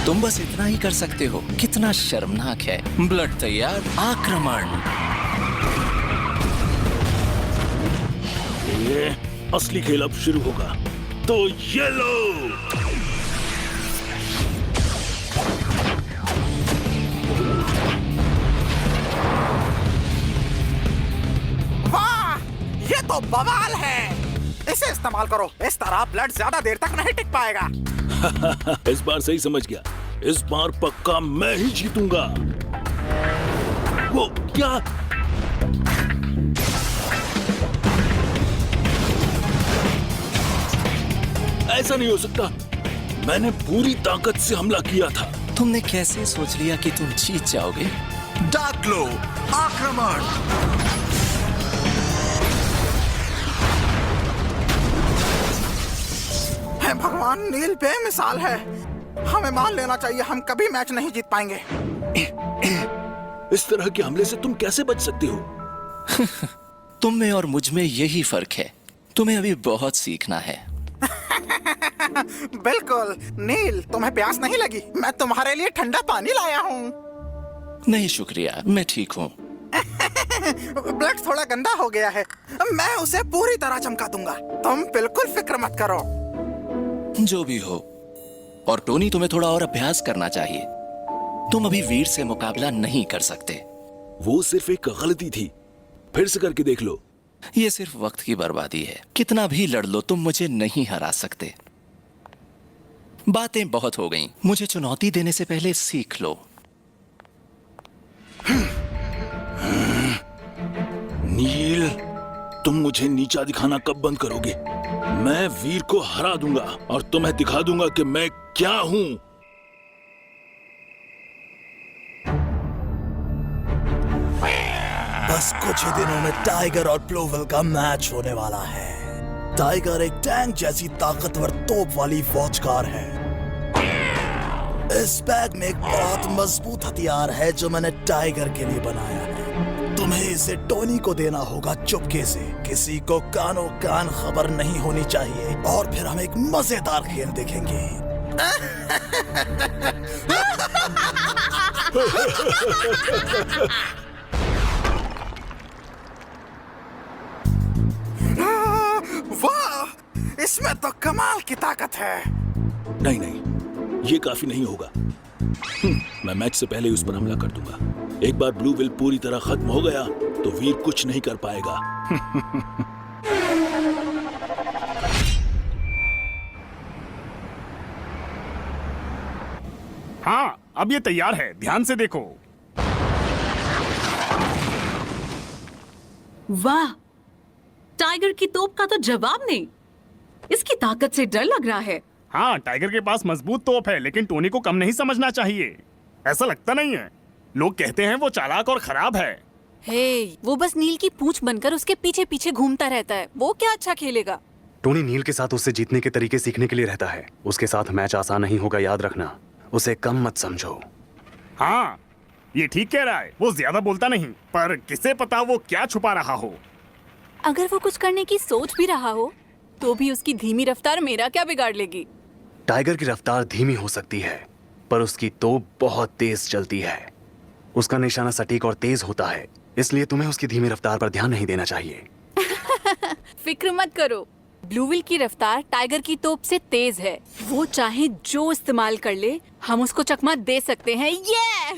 तुम बस इतना ही कर सकते हो। कितना शर्मनाक है। ब्लड तैयार, आक्रमण। ये असली खेल अब शुरू होगा। तो ये लो। वाह, ये तो बवाल है। इसे इस्तेमाल करो। इस तरह ब्लड ज्यादा देर तक नहीं टिक पाएगा। इस बार सही समझ गया। इस बार पक्का मैं ही जीतूंगा। वो क्या? ऐसा नहीं हो सकता। मैंने पूरी ताकत से हमला किया था। तुमने कैसे सोच लिया कि तुम जीत जाओगे? डार्क ग्लो, आक्रमण। हे भगवान, नील बेमिसाल है। हमें मान लेना चाहिए, हम कभी मैच नहीं जीत पाएंगे। इस तरह के हमले से तुम कैसे बच सकते हो? तुम में और मुझ में यही फर्क है। तुम्हें अभी बहुत सीखना है। बिल्कुल। नील, तुम्हें प्यास नहीं लगी? मैं तुम्हारे लिए ठंडा पानी लाया हूँ। नहीं शुक्रिया, मैं ठीक हूँ। ब्लड थोड़ा गंदा हो गया है। मैं उसे पूरी तरह चमका दूंगा। तुम बिल्कुल फिक्र मत करो। जो भी हो। और टोनी, तुम्हें थोड़ा और अभ्यास करना चाहिए। तुम अभी वीर से मुकाबला नहीं कर सकते। वो सिर्फ एक गलती थी। फिर से करके देख लो। ये सिर्फ वक्त की बर्बादी है। कितना भी लड़ लो, तुम मुझे नहीं हरा सकते। बातें बहुत हो गईं। मुझे चुनौती देने से पहले सीख लो। नील, तुम मुझे नीचा दिखाना कब बंद करोगे? मैं वीर को हरा दूंगा और तुम्हें दिखा दूंगा कि मैं क्या हूं। बस कुछ ही दिनों में टाइगर और ब्लूविल का मैच होने वाला है। टाइगर एक टैंक जैसी ताकतवर तोप वाली फौजकार है। इस बैग में एक बहुत मजबूत हथियार है जो मैंने टाइगर के लिए बनाया है। तुम्हें इसे टोनी को देना होगा चुपके से। किसी को कानो कान खबर नहीं होनी चाहिए। और फिर हम एक मजेदार खेल देखेंगे। वाह, इसमें तो कमाल की ताकत है। नहीं नहीं, ये काफी नहीं होगा। मैं मैच से पहले उस पर हमला कर दूंगा। एक बार ब्लू विल पूरी तरह खत्म हो गया तो वीर कुछ नहीं कर पाएगा। हाँ, अब ये तैयार है। ध्यान से देखो। वाह, टाइगर की तोप का तो जवाब नहीं। इसकी ताकत से डर लग रहा है। हाँ, टाइगर के पास मजबूत तोप है, लेकिन टोनी को कम नहीं समझना चाहिए। ऐसा लगता नहीं है। लोग कहते हैं वो चालाक और खराब है। हे, वो बस नील की पूंछ बनकर उसके पीछे पीछे घूमता रहता है। वो क्या अच्छा खेलेगा? टोनी नील के साथ उससे जीतने के तरीके सीखने के लिए रहता है। उसके साथ मैच आसान नहीं होगा, याद रखना। उसे कम मत समझो। हाँ, ये ठीक कह रहा है। वो ज्यादा बोलता नहीं, पर किसे पता वो क्या छुपा रहा हो। अगर वो कुछ करने की सोच भी रहा हो तो भी उसकी धीमी रफ्तार मेरा क्या बिगाड़ लेगी? टाइगर की रफ्तार धीमी हो सकती है, पर उसकी तोप बहुत तेज चलती है। उसका निशाना सटीक और तेज होता है, इसलिए तुम्हें उसकी धीमी रफ्तार पर ध्यान नहीं देना चाहिए। फिक्र मत करो, ब्लूविल की रफ्तार टाइगर की तोप से तेज है। वो चाहे जो इस्तेमाल कर ले, हम उसको चकमा दे सकते हैं। ये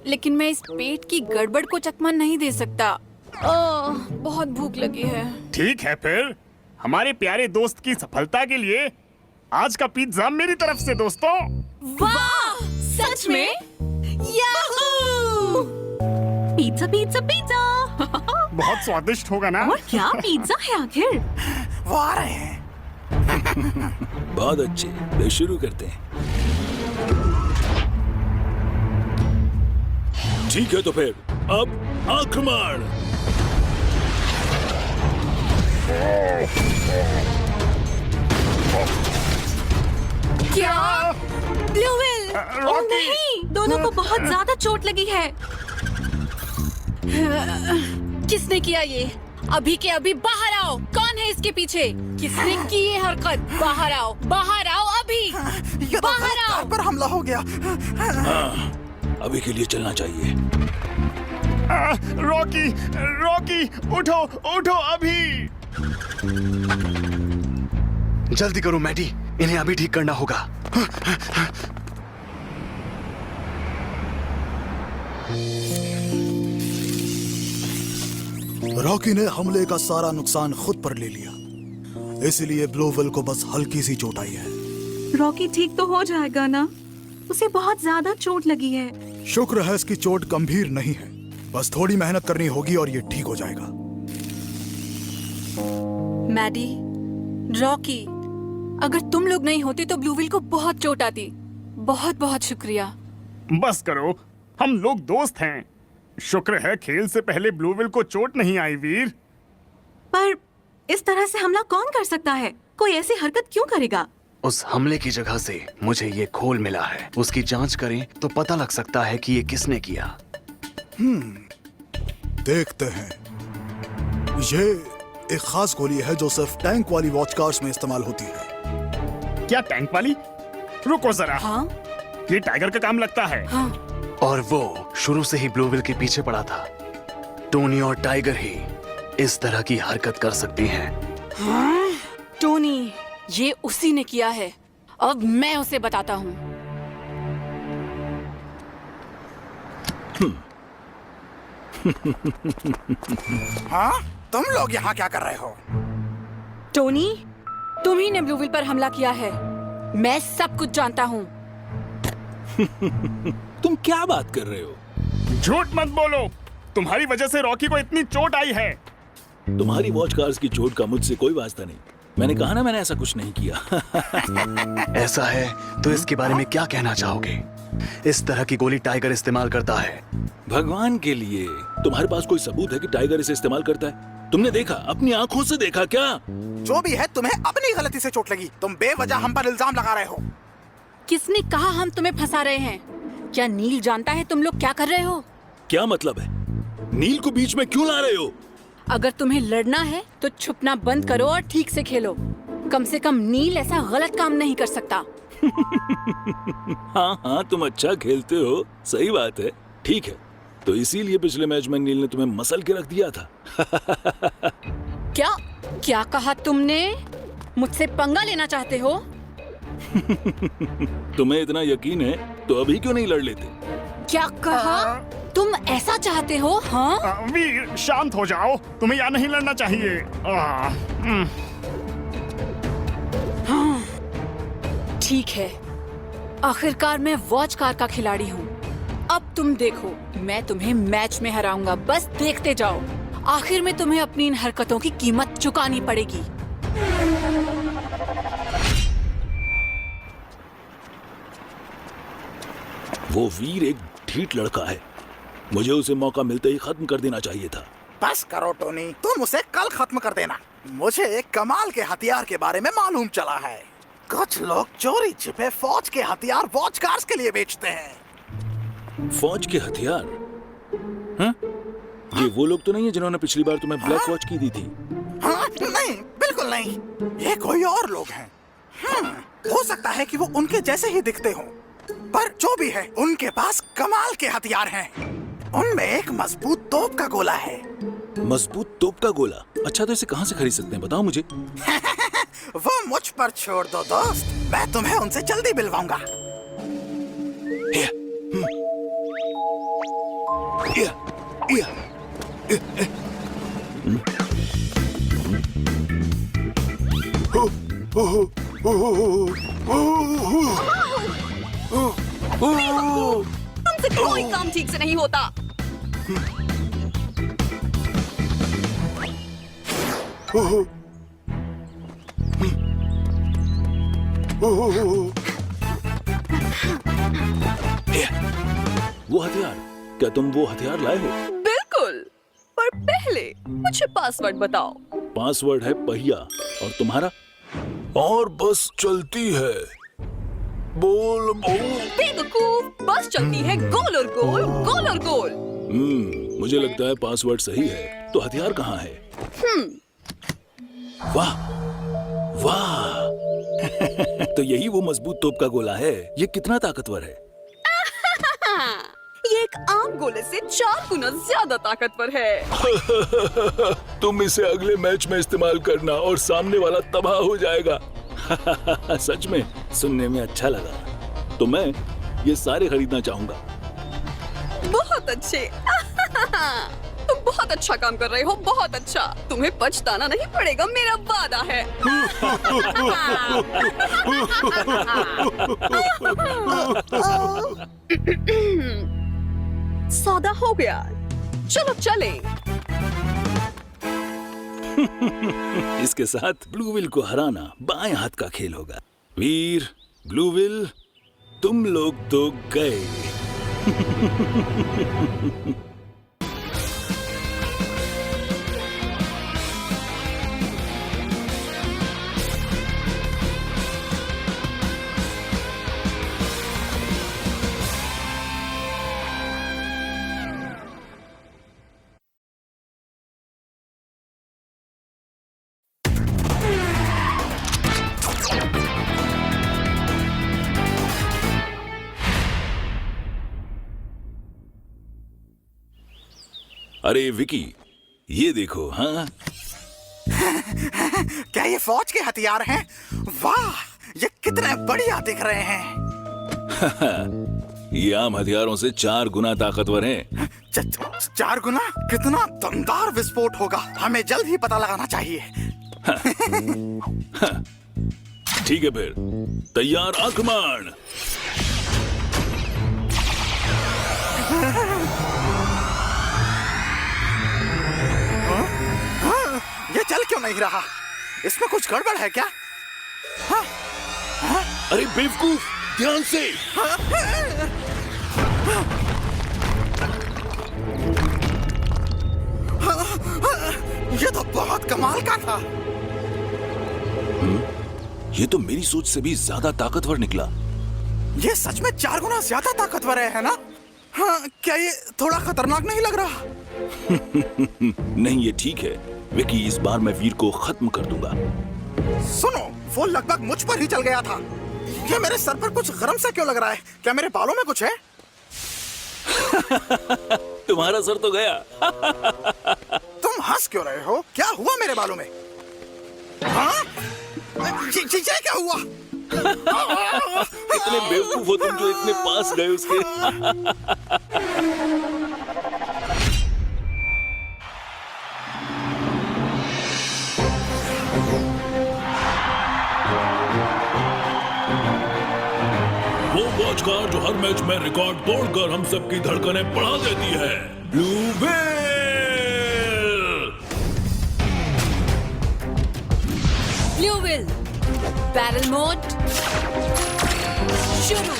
लेकिन मैं इस पेट की गड़बड़ को चकमा नहीं दे सकता। बहुत भूख लगी है। ठीक है, फिर हमारे प्यारे दोस्त की सफलता के लिए आज का पिज्जा मेरी तरफ से, दोस्तों। वाह, सच में? याहू! Pizza pizza pizza. बहुत स्वादिष्ट होगा ना? और क्या पिज्जा है आखिर? वो आ रहे हैं। बहुत अच्छे, तो शुरू करते हैं। ठीक है, तो फिर अब आक्रमण। क्या? ब्लूविल! ओह नहीं, दोनों को बहुत ज्यादा चोट लगी है। किसने किया ये? अभी के अभी बाहर आओ। कौन है इसके पीछे? किसने की ये हरकत? बाहर आओ अभी। ये तो बाहर गलत आओ। कार पर हमला हो गया। अभी के लिए चलना चाहिए। रॉकी उठो अभी। जल्दी करो मैडी, इन्हें अभी ठीक करना होगा। रॉकी ने हमले का सारा नुकसान खुद पर ले लिया, इसलिए ब्लूवेल को बस हल्की सी चोट आई है। रॉकी ठीक तो हो जाएगा ना? उसे बहुत ज्यादा चोट लगी है। शुक्र है इसकी चोट गंभीर नहीं है, बस थोड़ी मेहनत करनी होगी और ये ठीक हो जाएगा। मैडी, रॉकी, अगर तुम लोग नहीं होते तो ब्लूविल को बहुत चोट आती। बहुत बहुत शुक्रिया। बस करो, हम लोग दोस्त हैं। शुक्र है खेल से पहले ब्लूविल को चोट नहीं आई वीर। पर इस तरह से हमला कौन कर सकता है? कोई ऐसी हरकत क्यों करेगा? उस हमले की जगह से मुझे ये खोल मिला है। उसकी जांच करें तो पता लग सकता है कि ये किसने किया। देखते हैं। ये एक खास गोली है जो सिर्फ टैंक वाली वॉच कार्स में इस्तेमाल होती है। क्या टैंक वाली? रुको जरा। हाँ ये टाइगर का काम लगता है। हाँ। और वो शुरू से ही ब्लूविल के पीछे पड़ा था। टोनी और टाइगर ही इस तरह की हरकत कर सकती हैं। टोनी, ये उसी ने किया है। अब मैं उसे बताता हूँ। हाँ, तुम लोग यहाँ क्या कर रहे हो? टोनी, तुम ही ने ब्लूविल पर हमला किया है। मैं सब कुछ जानता हूँ। तुम क्या बात कर रहे हो? झूठ मत बोलो, तुम्हारी वजह से रॉकी को इतनी चोट आई है। तुम्हारी वॉच कार्स की चोट का मुझसे कोई वास्ता नहीं। मैंने कहा ना, मैंने ऐसा कुछ नहीं किया। ऐसा है तो इसके बारे में क्या कहना चाहोगे? इस तरह की गोली टाइगर इस्तेमाल करता है। भगवान के लिए, तुम्हारे पास कोई सबूत है कि टाइगर इसे इस्तेमाल करता है? तुमने देखा, अपनी आंखों से देखा क्या? जो भी है, तुम्हें अपनी गलती से चोट लगी। तुम बेवजह हम पर इल्जाम लगा रहे हो। किसने कहा हम तुम्हें फंसा रहे हैं? क्या नील जानता है तुम लोग क्या कर रहे हो? क्या मतलब है? नील को बीच में क्यों ला रहे हो? अगर तुम्हें लड़ना है तो छुपना बंद करो और ठीक से खेलो। कम से कम नील ऐसा गलत काम नहीं कर सकता। हाँ, तुम अच्छा खेलते हो, सही बात है। ठीक है, तो इसीलिए पिछले मैच में नील ने तुम्हें मसल के रख दिया था। क्या कहा तुमने? मुझसे पंगा लेना चाहते हो? तुम्हें इतना यकीन है तो अभी क्यों नहीं लड़ लेते? क्या कहा? तुम ऐसा चाहते हो? हाँ? वीर शांत हो जाओ, तुम्हें यहाँ नहीं लड़ना चाहिए। ठीक है, आखिरकार मैं वॉच कार का खिलाड़ी हूँ। अब तुम देखो, मैं तुम्हें मैच में हराऊंगा। बस देखते जाओ। आखिर में तुम्हें अपनी इन हरकतों की कीमत चुकानी पड़ेगी। वो वीर एक ढीठ लड़का है। मुझे उसे मौका मिलते ही खत्म कर देना चाहिए था। बस करो टोनी, तुम उसे कल खत्म कर देना। मुझे एक कमाल के हथियार के बारे में मालूम चला है। कुछ लोग चोरी छिपे फौज के हथियार वॉच कार्स के लिए बेचते हैं। फौज के हथियार? हाँ? ये वो लोग तो नहीं है जिन्होंने पिछली बार तुम्हें ब्लैक वॉच की दी थी? हाँ, नहीं, बिल्कुल नहीं। ये कोई और लोग हैं। हो सकता है कि वो उनके जैसे ही दिखते हों, पर जो भी है, उनके पास कमाल के हथियार हैं। उनमें एक मजबूत तोप का गोला है। मजबूत तोप का गोला? अच्छा, तो इसे कहाँ से खरीद सकते हैं, बताओ मुझे। वो मुझ पर छोड़ दो दोस्त, मैं तुम्हें उनसे जल्दी मिलवाऊंगा। तुमसे कोई काम ठीक से नहीं होता। वो हथियार, क्या तुम वो हथियार लाए हो? बिल्कुल, पर पहले मुझे पासवर्ड बताओ। पासवर्ड है पहिया, और तुम्हारा? और बस चलती है, बोल बोल। बेवकूफ, बस चलती है गोल और गोल, गोल और गोल। मुझे लगता है पासवर्ड सही है। तो हथियार कहाँ है? वाह वाह तो यही वो मजबूत तोप का गोला है। ये कितना ताकतवर है? ये एक आम गोले से 4 गुना ज्यादा ताकतवर है। तुम इसे अगले मैच में इस्तेमाल करना और सामने वाला तबाह हो जाएगा। सच में सुनने में अच्छा लगा। तो मैं ये सारे खरीदना चाहूंगा। बहुत अच्छे। तुम बहुत अच्छा काम कर रहे हो, बहुत अच्छा। तुम्हें पछताना नहीं पड़ेगा, मेरा वादा है। सौदा हो गया, चलो चले। इसके साथ ब्लू विल को हराना बाएं हाथ का खेल होगा। वीर, ब्लू विल, तुम लोग तो गए। अरे विकी, ये देखो। हाँ क्या ये फौज के हथियार हैं? वाह, ये कितने बढ़िया दिख रहे हैं। ये आम हथियारों से 4 गुना ताकतवर हैं। 4 गुना? कितना दमदार विस्फोट होगा। हमें जल्द ही पता लगाना चाहिए। ठीक है फिर, तैयार आक्रमण। ये चल क्यों नहीं रहा? इसमें कुछ गड़बड़ है क्या? हाँ? हाँ? अरे बेवकूफ, ध्यान से। ये तो बहुत कमाल का था। ये तो मेरी सोच से भी ज्यादा ताकतवर निकला। ये सच में 4 गुना ज्यादा ताकतवर है ना? हाँ, क्या ये थोड़ा खतरनाक नहीं लग रहा? नहीं, ये ठीक है विकी। इस बार मैं वीर को खत्म कर दूंगा। सुनो, वो लगभग मुझ पर ही चल गया था। ये मेरे सर पर कुछ गरम सा क्यों लग रहा है? क्या मेरे बालों में कुछ है? तुम्हारा सर तो गया। तुम हंस क्यों रहे हो? क्या हुआ मेरे बालों में? हाँ? ये क्या हुआ? इतने बेवकूफ हो तुम जो इतने पास गए उसके। वो वॉच कार जो हर मैच में रिकॉर्ड तोड़कर हम सबकी धड़कनें बढ़ा देती है। Blue will. Blue will, barrel mode शुरू।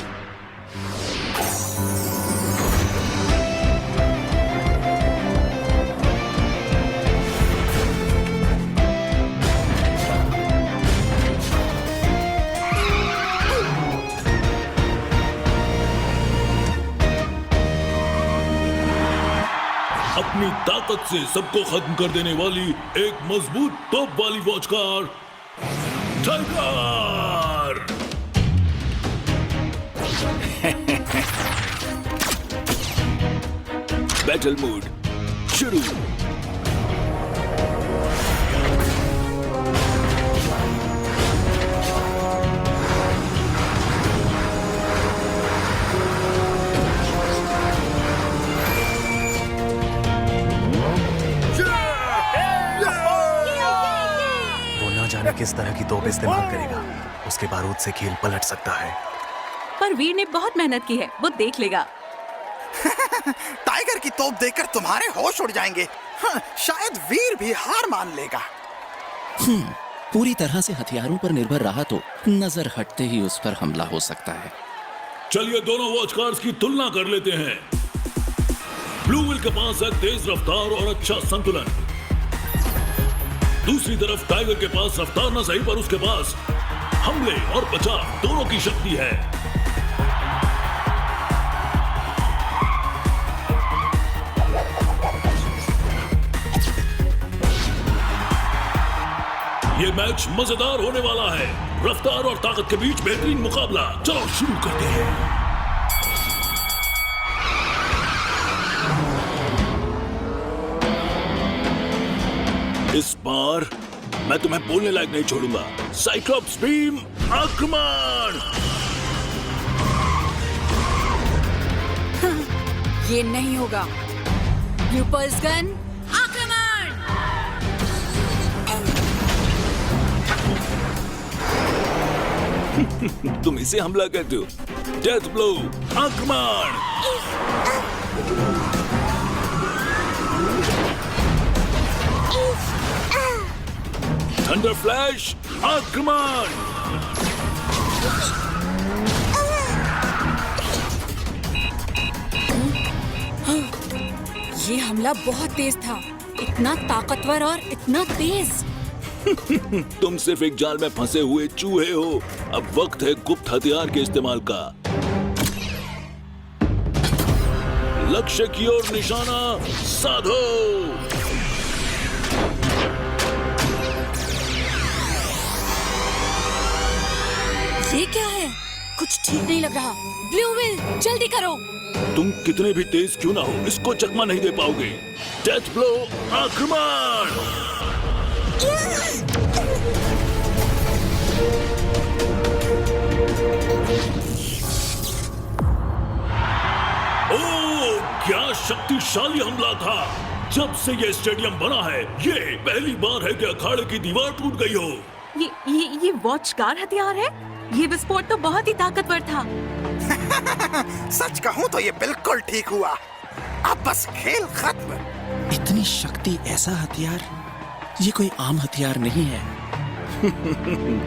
अपनी ताकत से सबको खत्म कर देने वाली एक मजबूत तोप वाली watch car tiger. Battle mode शुरू। जाने किस तरह की तोप इस्तेमाल करेगा। उसके बारूद से खेल पलट सकता है। पर वीर ने बहुत मेहनत की है, वो देख लेगा। टाइगर की तोप देखकर तुम्हारे होश उड़ जाएंगे। हाँ, शायद वीर भी हार मान लेगा। पूरी तरह से हथियारों पर निर्भर रहा तो नजर हटते ही उस पर हमला हो सकता है। चलिए दोनों वॉच कार्स की तुलना कर लेते हैं। ब्लू विल के पास है तेज रफ्तार और अच्छा संतुलन। दूसरी तरफ टाइगर के पास रफ्तार न सही पर उसके पास हमले और बचाव दोनों की शक्ति है। ये मैच मजेदार होने वाला है। रफ्तार और ताकत के बीच बेहतरीन मुकाबला। चलो शुरू करते हैं। इस बार मैं तुम्हें बोलने लायक नहीं छोड़ूंगा। साइक्लोप्स बीम आक्रमण। ये नहीं होगा। ब्लू पल्स गन आक्रमण। तुम इसे हमला कहते हो। डेथ ब्लो आक्रमण। थंडर फ्लैश आक्रमण। ये हमला बहुत तेज था, इतना ताकतवर और इतना तेज। तुम सिर्फ एक जाल में फंसे हुए चूहे हो। अब वक्त है गुप्त हथियार के इस्तेमाल का। लक्ष्य की ओर निशाना साधो। ये क्या है? कुछ ठीक नहीं लग रहा। ब्लू व्हील जल्दी करो। तुम कितने भी तेज क्यों ना हो, इसको चकमा नहीं दे पाओगे। डेथ ब्लो आक्रमण। ओह, क्या शक्तिशाली हमला था। जब से ये स्टेडियम बना है, ये पहली बार है कि अखाड़े की दीवार टूट गई हो। ये वॉच कार हथियार है। ये विस्फोट तो बहुत ही ताकतवर था। सच कहूँ तो ये बिल्कुल ठीक हुआ। अब बस खेल खत्म। इतनी शक्ति, ऐसा हथियार, ये कोई आम हथियार नहीं है।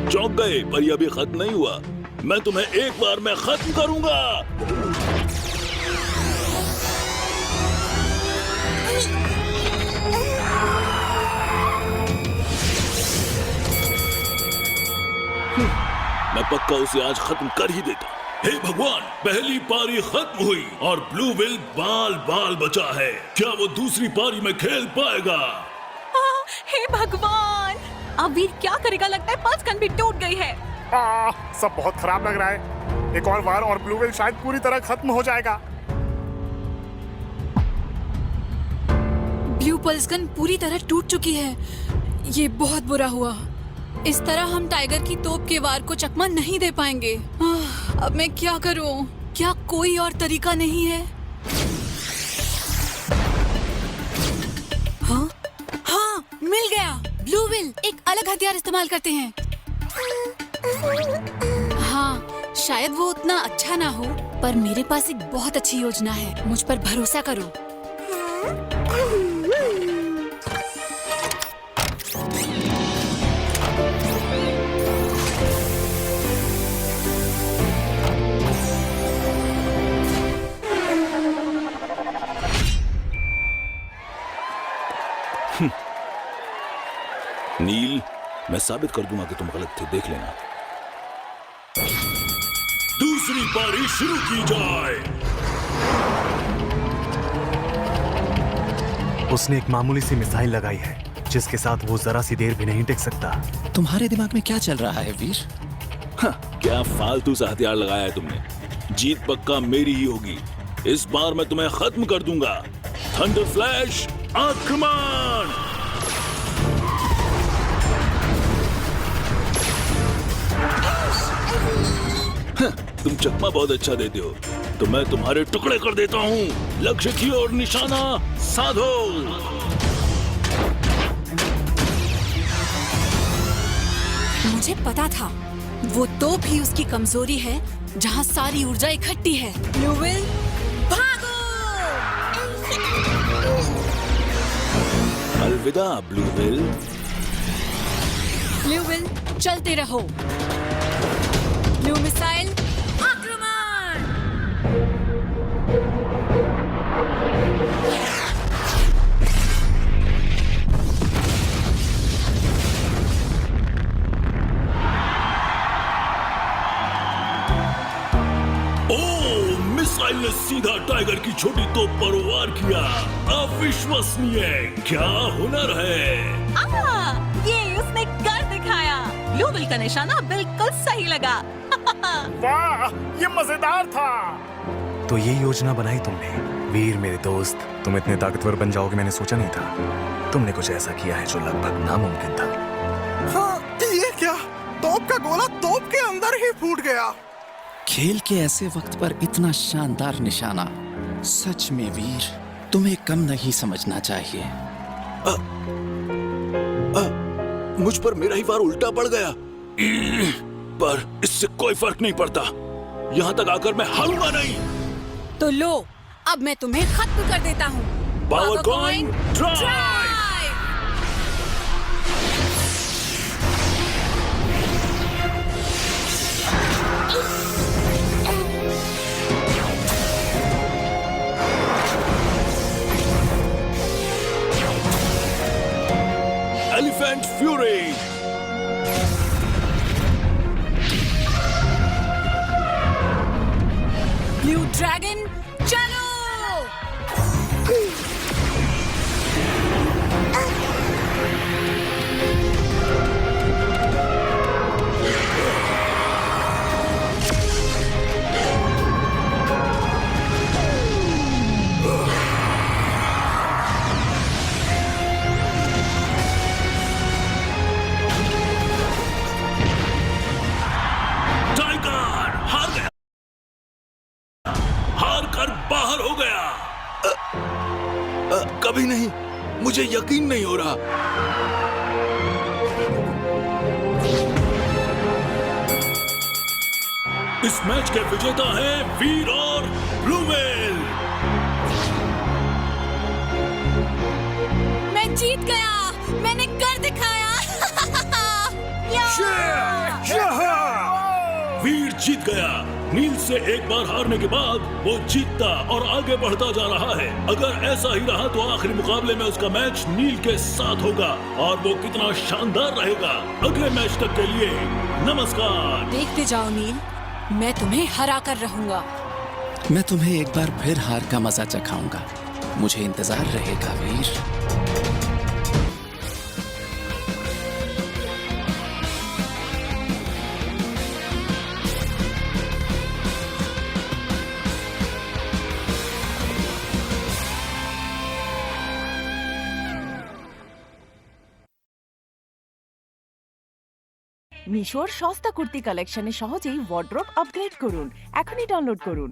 चौंक गए, पर ये अभी खत्म नहीं हुआ। मैं तुम्हें एक बार में खत्म करूंगा। मैं पक्का उसे आज खत्म कर ही देता। हे भगवान, पहली पारी खत्म हुई और ब्लू व्हील बाल बाल बचा है। क्या वो दूसरी पारी में खेल पाएगा? हे भगवान, अब वीर क्या करेगा? लगता है पल्स गन भी टूट गई है। सब बहुत खराब लग रहा है। एक और बार और ब्लू व्हील शायद पूरी तरह खत्म हो जाएगा। ब्लू पल्स गन पूरी तरह टूट चुकी है। ये बहुत बुरा हुआ। इस तरह हम टाइगर की तोप के वार को चकमा नहीं दे पाएंगे। अब मैं क्या करूं? क्या कोई और तरीका नहीं है? हाँ, हाँ, मिल गया। ब्लू व्हील, एक अलग हथियार इस्तेमाल करते हैं। हाँ, शायद वो उतना अच्छा ना हो, पर मेरे पास एक बहुत अच्छी योजना है। मुझ पर भरोसा करो। नील, मैं साबित कर दूंगा कि तुम गलत थे। देख लेना। दूसरी पारी शुरू की जाए। उसने एक मामूली सी मिसाइल लगाई है, जिसके साथ वो जरा सी देर भी नहीं टिक सकता। तुम्हारे दिमाग में क्या चल रहा है वीर? क्या फालतू सा हथियार लगाया है तुमने। जीत पक्का मेरी ही होगी। इस बार मैं तुम्हें खत्म कर दूंगा। थंडर फ्लैश आक्रमण। तुम चकमा बहुत अच्छा देते हो, तो मैं तुम्हारे टुकड़े कर देता हूँ। लक्ष्य की ओर निशाना साधो। मुझे पता था, वो तोप ही उसकी कमजोरी है, जहाँ सारी ऊर्जा इकट्ठी है। ब्लू व्हील, भागो! अलविदा ब्लू व्हील। ब्लू व्हील, चलते रहो। ब्लू मिसाइल आक्रमण। ओह, मिसाइल ने सीधा टाइगर की छोटी तोप पर वार किया। अविश्वसनीय, क्या हुनर है। ये उसने कर दिखाया। नील का निशाना बिल्कुल सही लगा। वाह, ये मजेदार था। तो ये योजना बनाई तुमने। वीर मेरे दोस्त, तुम इतने ताकतवर बन जाओगे मैंने सोचा नहीं था। तुमने कुछ ऐसा किया है जो लगभग नामुमकिन था। हाँ, ये क्या? तोप का गोला तोप के अंदर ही फूट गया। खेल के ऐसे वक्त पर इतना शानदार निशाना, सच में वीर, तुम्हें कम नहीं समझना चाहिए। मुझ पर मेरा ही वार उल्टा पड़ गया, पर इससे कोई फर्क नहीं पड़ता। यहाँ तक आकर मैं हारूंगा नहीं। तो लो, अब मैं तुम्हें खत्म कर देता हूँ। Power coin drive. Elephant fury. Blue dragon चलो। टाइगर हार गया, हार कर बाहर हो गया। कभी नहीं, मुझे यकीन नहीं हो रहा। इस मैच के विजेता हैं वीर और ब्लूवेल। मैं जीत गया, मैंने कर दिखाया। वीर जीत गया। नील से एक बार हारने के बाद वो जीतता और आगे बढ़ता जा रहा है। अगर ऐसा ही रहा तो आखिरी मुकाबले में उसका मैच नील के साथ होगा और वो कितना शानदार रहेगा। अगले मैच तक के लिए नमस्कार। देखते जाओ नील, मैं तुम्हें हरा कर रहूंगा। मैं तुम्हें एक बार फिर हार का मजा चखाऊंगा। मुझे इंतजार रहेगा वीर। মিশোর সস্তা কুর্তি কালেকশনে সহজেই ওয়ার্ড্রোব আপগ্রেড করুন। এখনই ডাউনলোড করুন।